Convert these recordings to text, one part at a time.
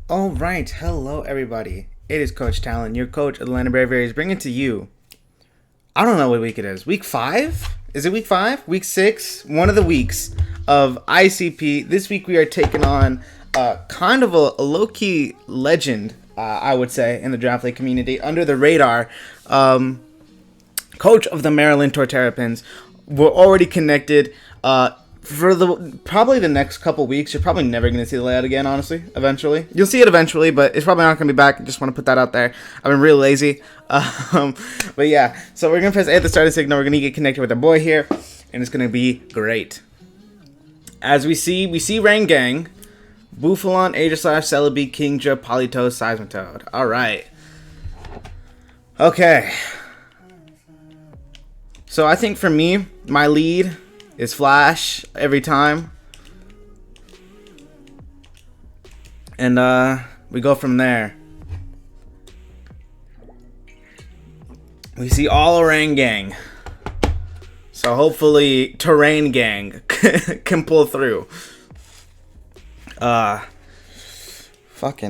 All right, hello everybody. It is Coach Talon, your coach of the Land of Brave Areas, bringing to you. I don't know what week it is. Week 5? Is it week 5? Week 6? One of the weeks of ICP. This week we are taking on kind of a low-key legend, I would say, in the draft league community. Under the radar, coach of the Maryland Torterrapins. We're already connected. For probably the next couple weeks, you're probably never going to see the layout again, honestly, eventually. You'll see it eventually, but it's probably not going to be back. I just want to put that out there. I've been really lazy. But yeah, so we're going to press A at the starting signal. We're going to get connected with our boy here, and it's going to be great. As we see Rangang, Buffalon, Aegislash, Celebi, Kingdra, Politoed, Seismitoad. All right. Okay. So I think for me, my lead is Flash every time. And we go from there. We see all Rangang. So hopefully Terrain Gang can pull through. Fucking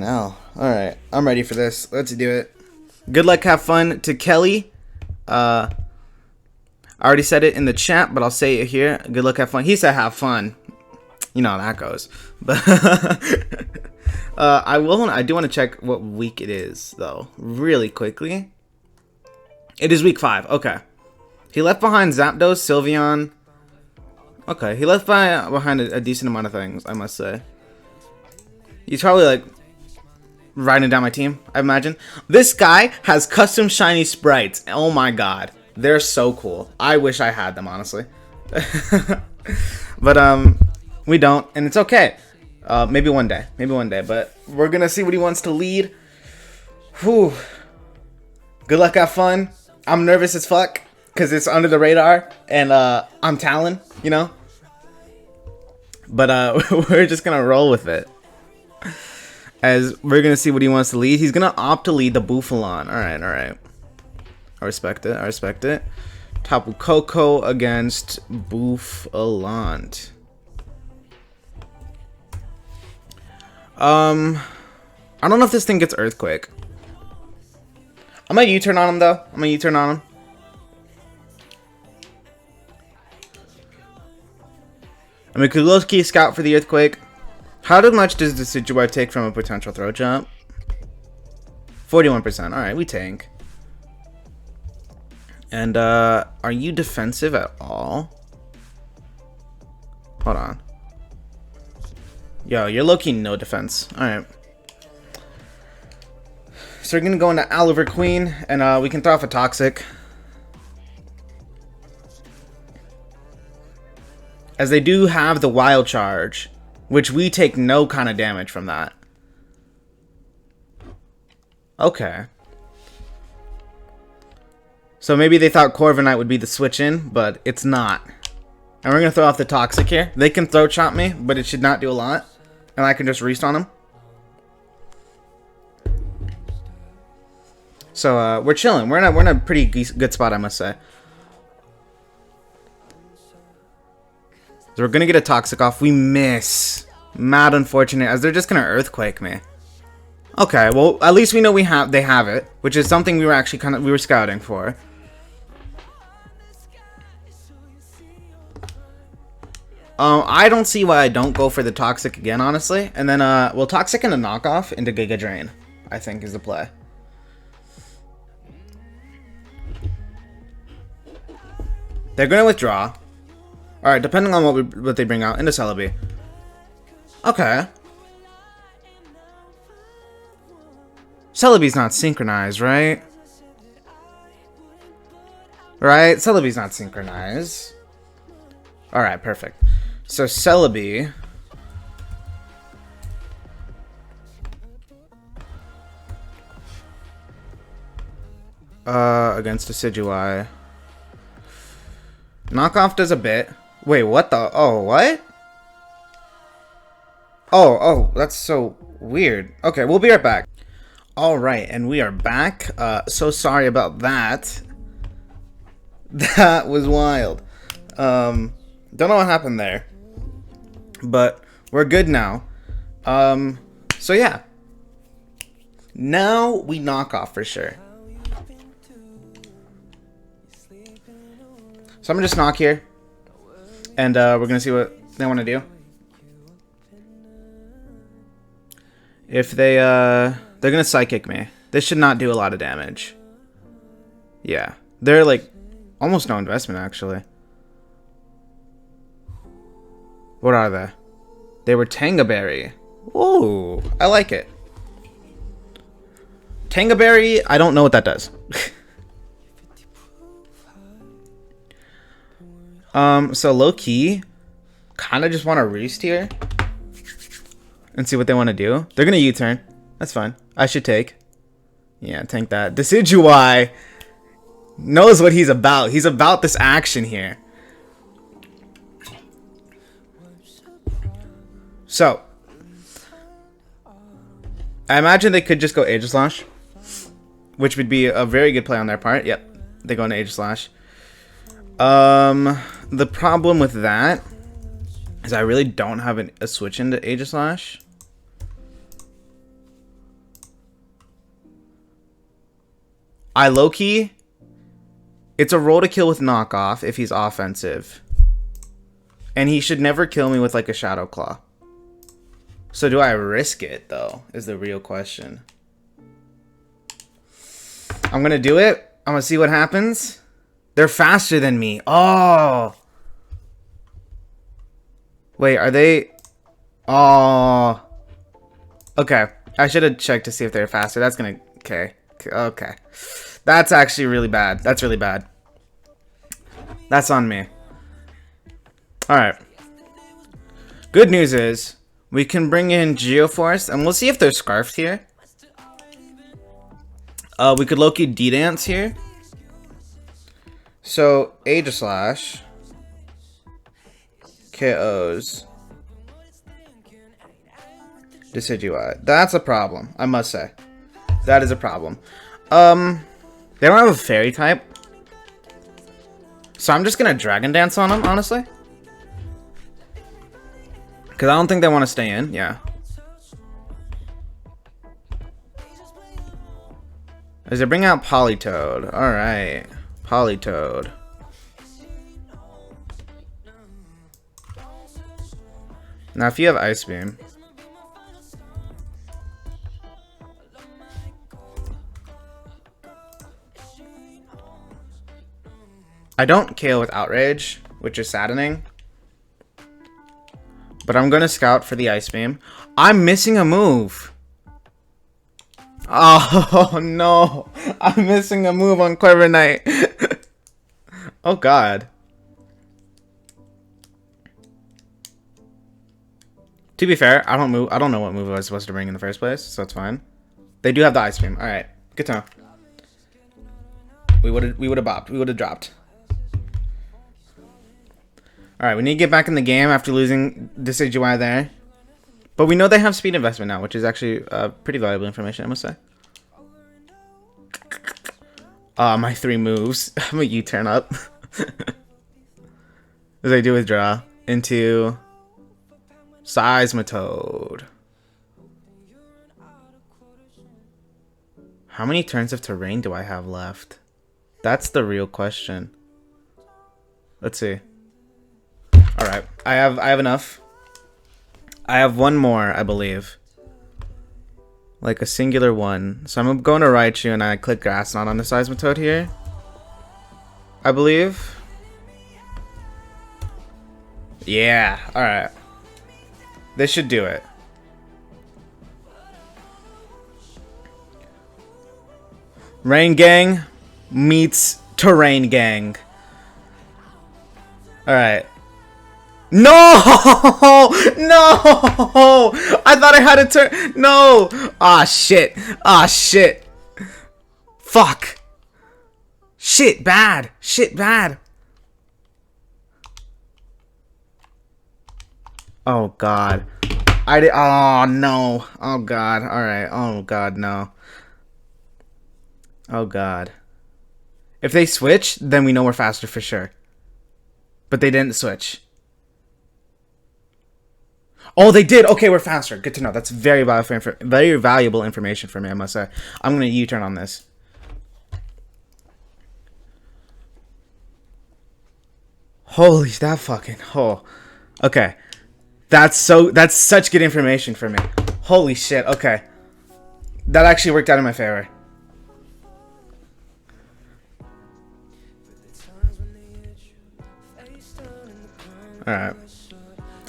hell. Alright, I'm ready for this. Let's do it. Good luck, have fun to Kelly. I already said it in the chat, but I'll say it here. Good luck, have fun. He said have fun. You know how that goes. But I do want to check what week it is, though, really quickly. It is week 5. Okay. He left behind Zapdos, Sylveon. Okay, he left behind a decent amount of things, I must say. He's probably like riding down my team, I imagine. This guy has custom shiny sprites. Oh my god. They're so cool. I wish I had them, honestly. But we don't, and it's okay. Maybe one day. But we're gonna see what he wants to lead. Whew. Good luck, have fun. I'm nervous as fuck because it's under the radar, and I'm Talon, you know. But we're just gonna roll with it. As we're gonna see what he wants to lead. He's gonna opt to lead the Buffalon. All right. I respect it. Tapu Koko against Buffalon. I don't know if this thing gets Earthquake. I'm gonna U-turn on him, though. I mean, Kuloski scout for the Earthquake. How much does the Decidueye take from a potential throw jump? 41%. Alright, we tank. And, are you defensive at all? Hold on. Yo, you're low-key no defense. Alright. So we're gonna go into Oliver Queen, and, we can throw off a Toxic. As they do have the Wild Charge, which we take no kind of damage from that. Okay. So maybe they thought Corviknight would be the switch in, but it's not. And we're going to throw off the Toxic here. They can throw chop me, but it should not do a lot. And I can just restun them. So we're chilling. We're in a pretty good spot, I must say. So we're going to get a Toxic off. We miss. Mad unfortunate, as they're just going to Earthquake me. Okay, well, at least we know they have it, which is something we were actually we were scouting for. I don't see why I don't go for the Toxic again, honestly. And then, we'll Toxic and a knockoff into Giga Drain, I think is the play. They're going to withdraw. Alright, depending on what they bring out, into Celebi. Okay. Celebi's not synchronized, right? Right? Celebi's not synchronized. Alright, perfect. So Celebi against Decidueye. Knockoff does a bit. Wait, what the? Oh, what? Oh, that's so weird. Okay, we'll be right back. Alright, and we are back. So sorry about that. That was wild. Don't know what happened there. But we're good now. So yeah. Now we knock off for sure. So I'm gonna just knock here, and we're gonna see what they want to do. If they're gonna psychic me. This should not do a lot of damage. Yeah, they're like almost no investment actually. What are they? They were Tangaberry. Ooh, I like it. Tangaberry, I don't know what that does. So low key, kind of just want to roost here and see what they want to do. They're gonna U-turn. That's fine. I should take. Yeah, tank that. Decidueye knows what he's about. He's about this action here. So, I imagine they could just go Aegislash, which would be a very good play on their part. Yep, they go into Aegislash. The problem with that is I really don't have a switch into Aegislash. I low-key, it's a roll to kill with knockoff if he's offensive. And he should never kill me with like a Shadow Claw. So do I risk it though, is the real question. I'm gonna do it. I'm gonna see what happens. They're faster than me. Oh. Wait, are they? Oh. Okay. I should have checked to see if they're faster. That's gonna... Okay. Okay. That's actually really bad. That's really bad. That's on me. Alright. Good news is, we can bring in Geoforce, and we'll see if they're Scarfed here. We could low-key D-Dance here. So, Aegislash KOs Decidueye. That's a problem, I must say. That is a problem. They don't have a Fairy type. So I'm just gonna Dragon Dance on them, honestly. Because I don't think they want to stay in, yeah. As they bring out Politoed. Alright. Politoed. Now if you have Ice Beam. I don't KO with Outrage, which is saddening. But I'm going to scout for the Ice Beam. I'm missing a move. Oh, no. I'm missing a move on Clever Knight. Oh, God. To be fair, I don't know what move I was supposed to bring in the first place, so it's fine. They do have the Ice Beam. All right. Good to know. We would have bopped. We would have dropped. Alright, we need to get back in the game after losing Decidueye there. But we know they have speed investment now, which is actually pretty valuable information, I must say. My 3 moves. I'm gonna U-turn up. As I do withdraw into Seismitoad. How many turns of terrain do I have left? That's the real question. Let's see. Alright, I have enough. I have one more, I believe. Like a singular one. So I'm going to Raichu and I click Grass Knot on the Seismitoad here. I believe. Yeah, alright. This should do it. Rain Gang meets Terrain Gang. Alright. No! No! I thought I had a turn. No! Ah, shit. Ah, shit. Fuck. Shit, bad. Shit, bad. Oh, God. I did. Oh, no. Oh, God. Alright. Oh, God, no. Oh, God. If they switch, then we know we're faster for sure. But they didn't switch. Oh, they did. Okay, we're faster. Good to know. That's very valuable information for me, I must say. I'm gonna U-turn on this. Holy, that fucking. Oh, okay. That's such good information for me. Holy shit. Okay, that actually worked out in my favor. All right.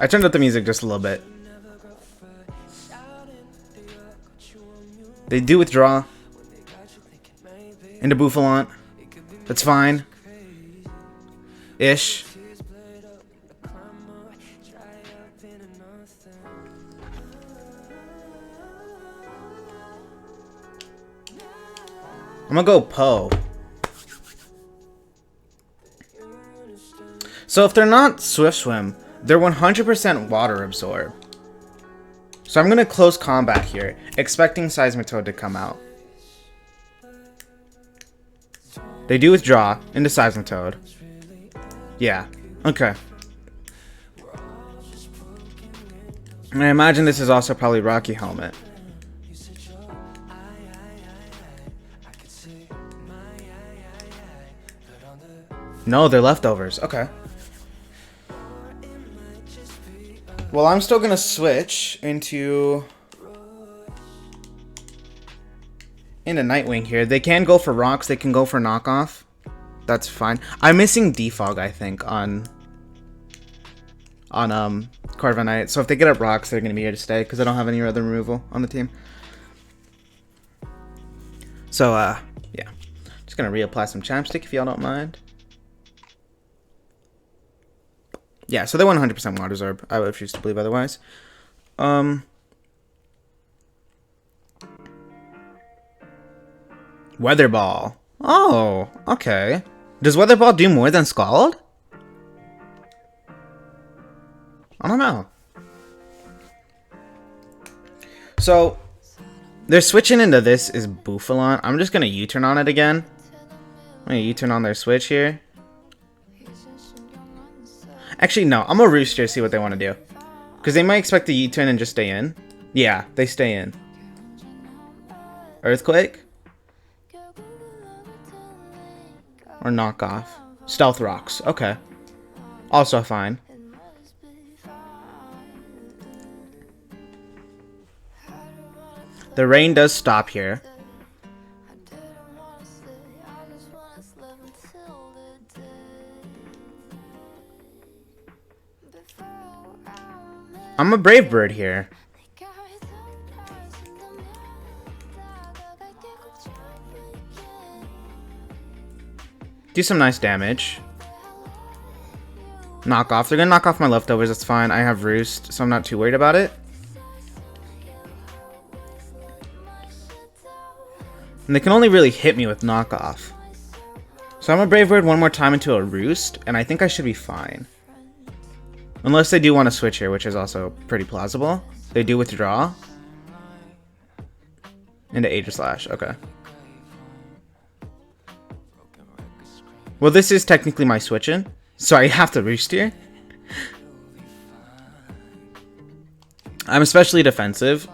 I turned up the music just a little bit. They do withdraw into Buffalant. That's fine. Ish. I'm gonna go Poe. So if they're not Swift Swim, they're 100% water absorb. So I'm gonna close combat here, expecting Seismitoad to come out. They do withdraw into Seismitoad. Yeah, okay. And I imagine this is also probably Rocky Helmet. No, they're leftovers. Okay. Well, I'm still gonna switch into Nightwing here. They can go for rocks. They can go for knockoff. That's fine. I'm missing Defog, I think, on Corviknight. So if they get up rocks, they're gonna be here to stay because I don't have any other removal on the team. So yeah, just gonna reapply some Chapstick if y'all don't mind. Yeah, so they 100% water absorb. I would refuse to believe otherwise. Weather Ball. Oh, okay. Does Weather Ball do more than Scald? I don't know. So, they're switching into this is Buffalant. I'm just going to U-turn on it again. I'm going to U-turn on their switch here. Actually, no. I'm going to Roost here, see what they want to do. Because they might expect the U-turn and just stay in. Yeah, they stay in. Earthquake? Or Knockoff. Stealth Rocks. Okay. Also fine. The rain does stop here. I'm a Brave Bird here. Do some nice damage. Knock off. They're gonna knock off my leftovers. That's fine. I have Roost, so I'm not too worried about it. And they can only really hit me with knockoff. So I'm a Brave Bird one more time into a Roost, and I think I should be fine. Unless they do want to switch here, which is also pretty plausible. They do withdraw. Into Aegislash. Okay. Well, this is technically my switch-in, so I have to Roost here. I'm especially defensive.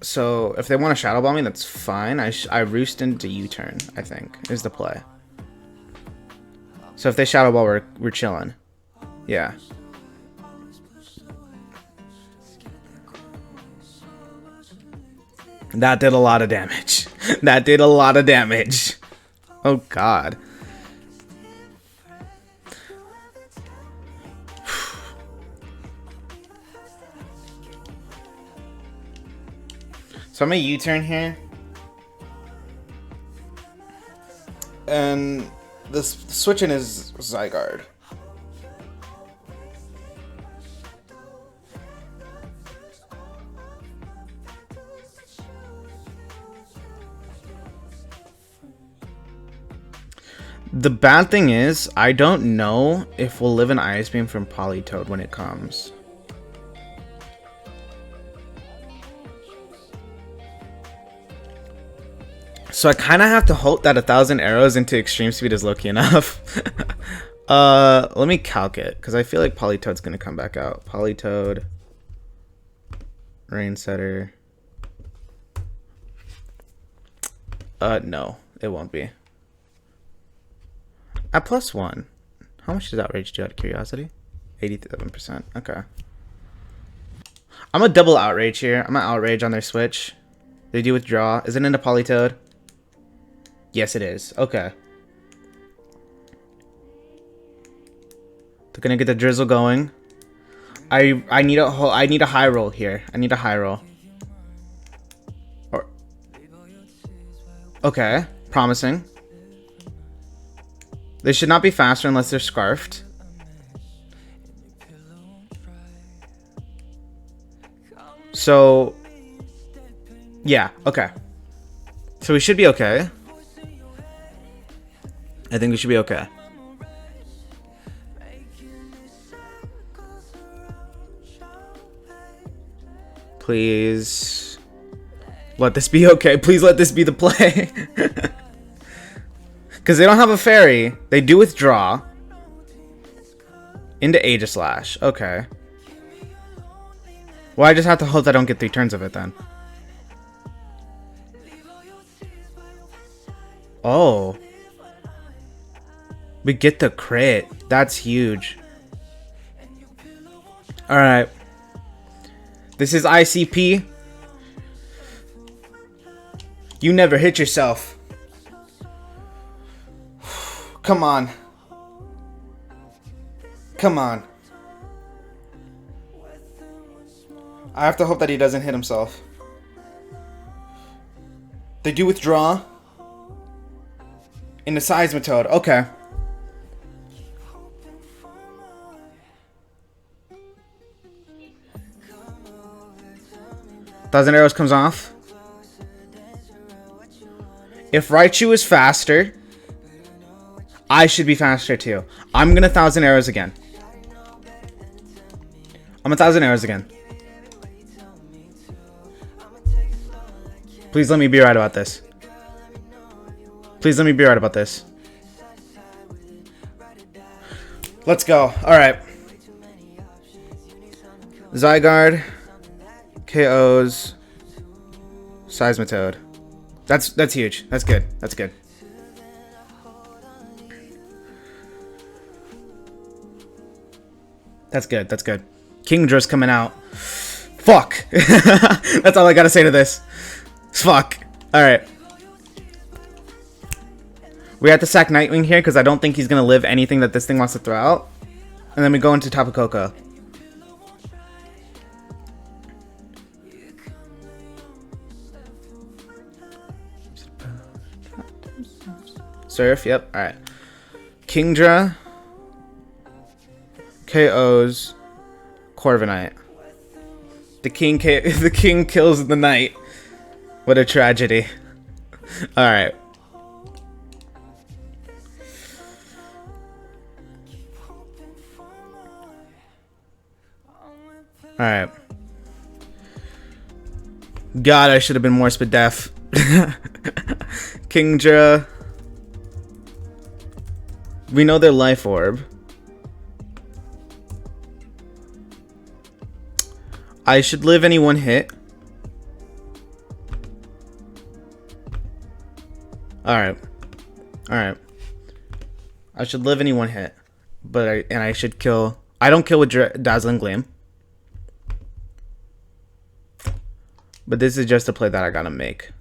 So, if they want to Shadow Ball me, that's fine. I Roost into U-turn, I think, is the play. So if they Shadow Ball, we're chilling. Yeah. That did a lot of damage. That did a lot of damage. Oh, God. So I'm going to U-turn here. And this switch-in is Zygarde. The bad thing is, I don't know if we'll live an Ice Beam from Politoed when it comes. So I kind of have to hope that 1,000 arrows into extreme speed is lucky enough. Let me calc it, because I feel like Polytoad's gonna come back out. Polytoad, Rain Setter. No, it won't be. At +1, how much does Outrage do out of curiosity? 87%. Okay. I'm gonna double Outrage here. I'm gonna Outrage on their switch. They do withdraw. Is it into Polytoad? Yes, it is. Okay. They're gonna get the drizzle going. I need a high roll here. I need a high roll. Or okay, promising. They should not be faster unless they're scarfed. So yeah, okay. So we should be okay. I think we should be okay. Please let this be okay. Please let this be the play. Because they don't have a fairy. They do withdraw. Into Aegislash. Okay. Well, I just have to hope I don't get 3 turns of it then. Oh. We get the crit. That's huge. Alright. This is ICP. You never hit yourself. Come on. Come on. I have to hope that he doesn't hit himself. They do withdraw. In the Seismitoad. Okay. Thousand Arrows comes off. If Raichu is faster, I should be faster too. I'm gonna 1,000 Arrows again. I'm 1,000 Arrows again. Please let me be right about this. Please let me be right about this. Let's go. Alright. Zygarde. KOs. Seismitoad. That's huge. That's good. That's good. That's good. That's good. Kingdra's coming out. Fuck. That's all I gotta say to this. Fuck. Alright. We have to sack Nightwing here because I don't think he's gonna live anything that this thing wants to throw out. And then we go into Tapu Koko. Surf, yep, alright. Kingdra. KOs. Corviknight. The king kills the knight. What a tragedy. Alright. Alright. God, I should have been more Spadef. Kingdra. We know their Life Orb. I should live any one hit. Alright. Alright. I should live any one hit. But I should kill. I don't kill with Dazzling Gleam. But this is just a play that I gotta make.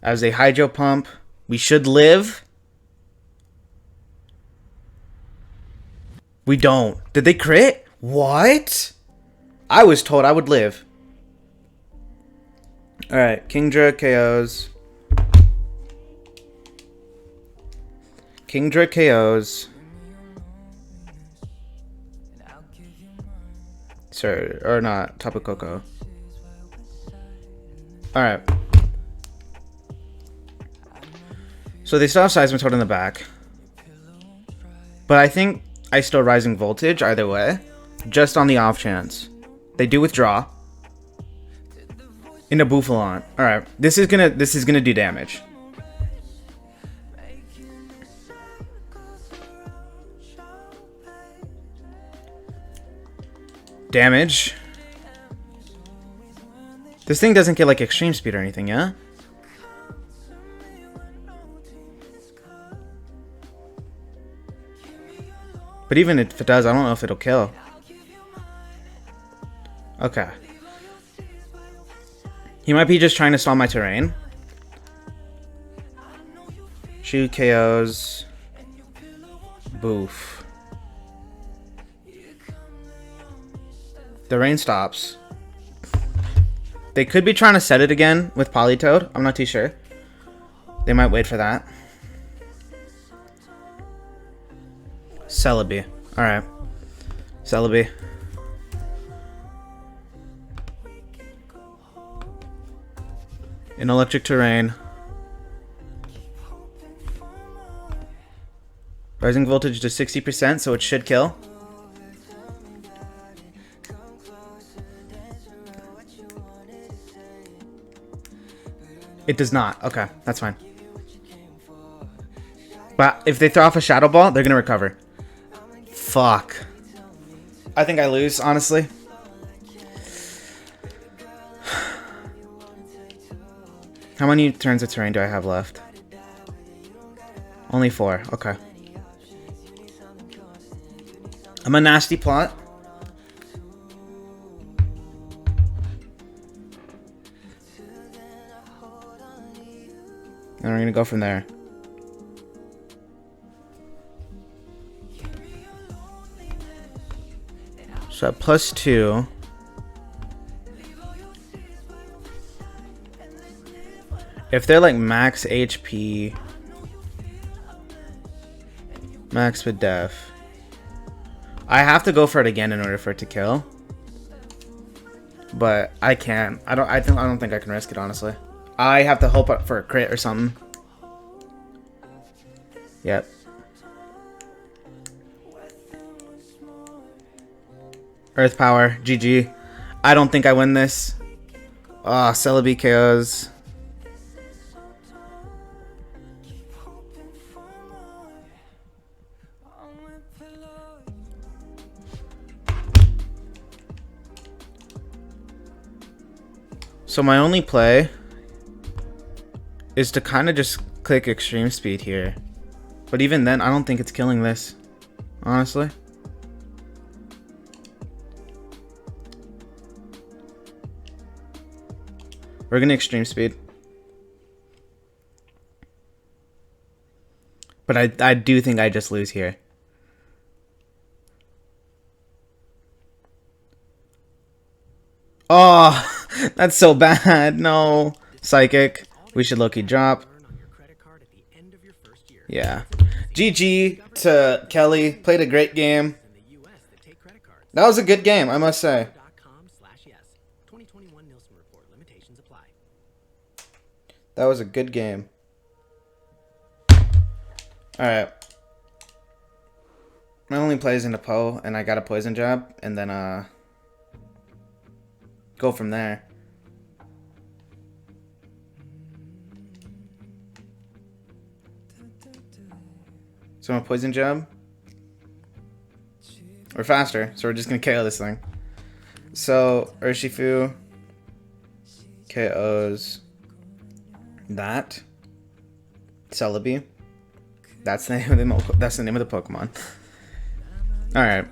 As a Hydro Pump, we should live. We don't. Did they crit? What? I was told I would live. Alright, Kingdra KOs. Kingdra KOs. Sorry, or not, Tapu Koko. Alright. So they still have Seismitoad in the back. But I think I still Rising Voltage either way. Just on the off chance. They do withdraw. Into Bouffalon. Alright. This is gonna do damage. Damage. This thing doesn't get like extreme speed or anything, yeah? But even if it does, I don't know if it'll kill. Okay. He might be just trying to stall my terrain. Shoot KOs. Boof. The rain stops. They could be trying to set it again with Politoed. I'm not too sure. They might wait for that. Celebi. Alright. Celebi. In electric terrain. Rising voltage to 60%, so it should kill. It does not. Okay, that's fine. But if they throw off a Shadow Ball, they're going to recover. Fuck. I think I lose, honestly. How many turns of terrain do I have left? Only 4. Okay. I'm a nasty plot. And we're going to go from there. So at +2. If they're like max HP, max with def, I have to go for it again in order for it to kill. But I can't. I don't think I can risk it, honestly. I have to hope for a crit or something. Yep. Earth Power, GG. I don't think I win this. Ah, Celebi KOs. So my only play is to kind of just click extreme speed here. But even then, I don't think it's killing this, honestly. We're gonna extreme speed. But I do think I just lose here. Oh, that's so bad. No. Psychic. We should low-key drop. Yeah. GG to Kelly. Played a great game. That was a good game, I must say. That was a good game. Alright. My only play is into Poe, and I got a poison jab, and then go from there. So I'm a poison jab. We're faster, so we're just gonna KO this thing. So Urshifu KOs that. Celebi. That's the name of the Pokemon. Alright.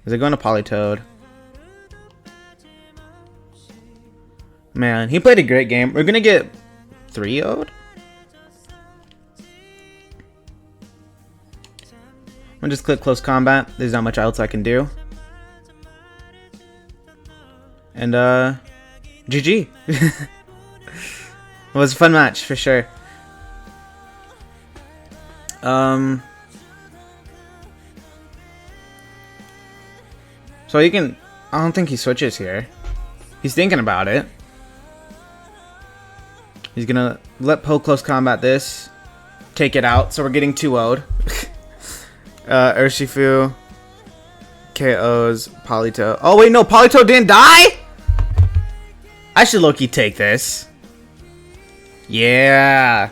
Is it going to Politoed? Man, he played a great game. We're gonna get 3-0'd. I'm gonna just click close combat. There's not much else I can do. And GG. It was a fun match for sure. So you can. I don't think he switches here. He's thinking about it. He's gonna let Poe close combat this, take it out. So we're getting 2-0'd. Urshifu KOs Politoed. Oh wait, no, Politoed didn't die. I should low-key take this. Yeah.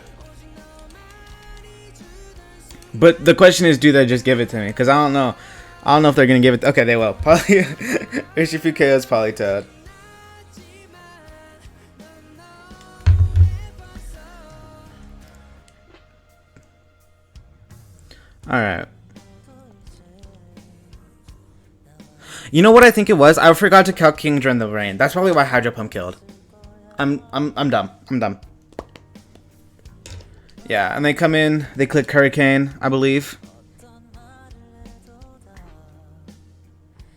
But the question is, do they just give it to me? Because I don't know. I don't know if they're going to give it. Okay, they will. Probably. Urshifu KO's Politoed. Alright. You know what I think it was? I forgot to count Kingdra in the rain. That's probably why Hydro Pump killed. I'm dumb. I'm dumb. Yeah, and they come in, they click Hurricane, I believe.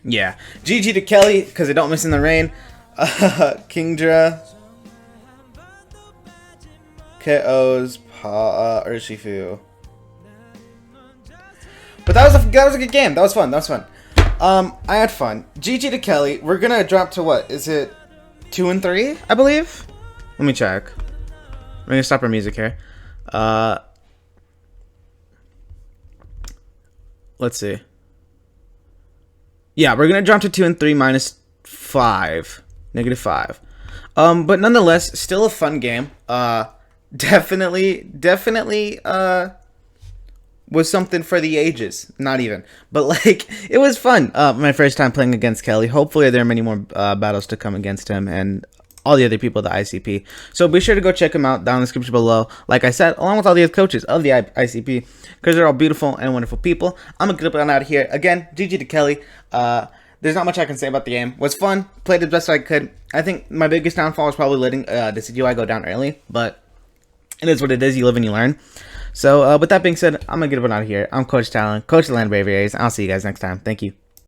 Yeah. GG to Kelly, because they don't miss in the rain. Kingdra. KO's Urshifu. But that was a good game. That was fun. I had fun. GG to Kelly. We're gonna drop to what? Is it 2 and 3? I believe. Let me check. We're gonna stop our music here. Let's see. Yeah, we're gonna drop to 2 and 3 minus 5, -5. But nonetheless, still a fun game. Definitely. Was something for the ages. Not even. But, like, it was fun. My first time playing against Kelly. Hopefully there are many more battles to come against him and all the other people at the ICP. So be sure to go check him out down in the description below. Like I said, along with all the other coaches of the ICP. Because they're all beautiful and wonderful people. I'm going to get up and out of here. Again, GG to Kelly. There's not much I can say about the game. It was fun. Played the best I could. I think my biggest downfall was probably letting the CGI go down early. But it is what it is. You live and you learn. So, with that being said, I'm going to get up and out of here. I'm Coach Talon, Coach of the Land Braviaries. I'll see you guys next time. Thank you.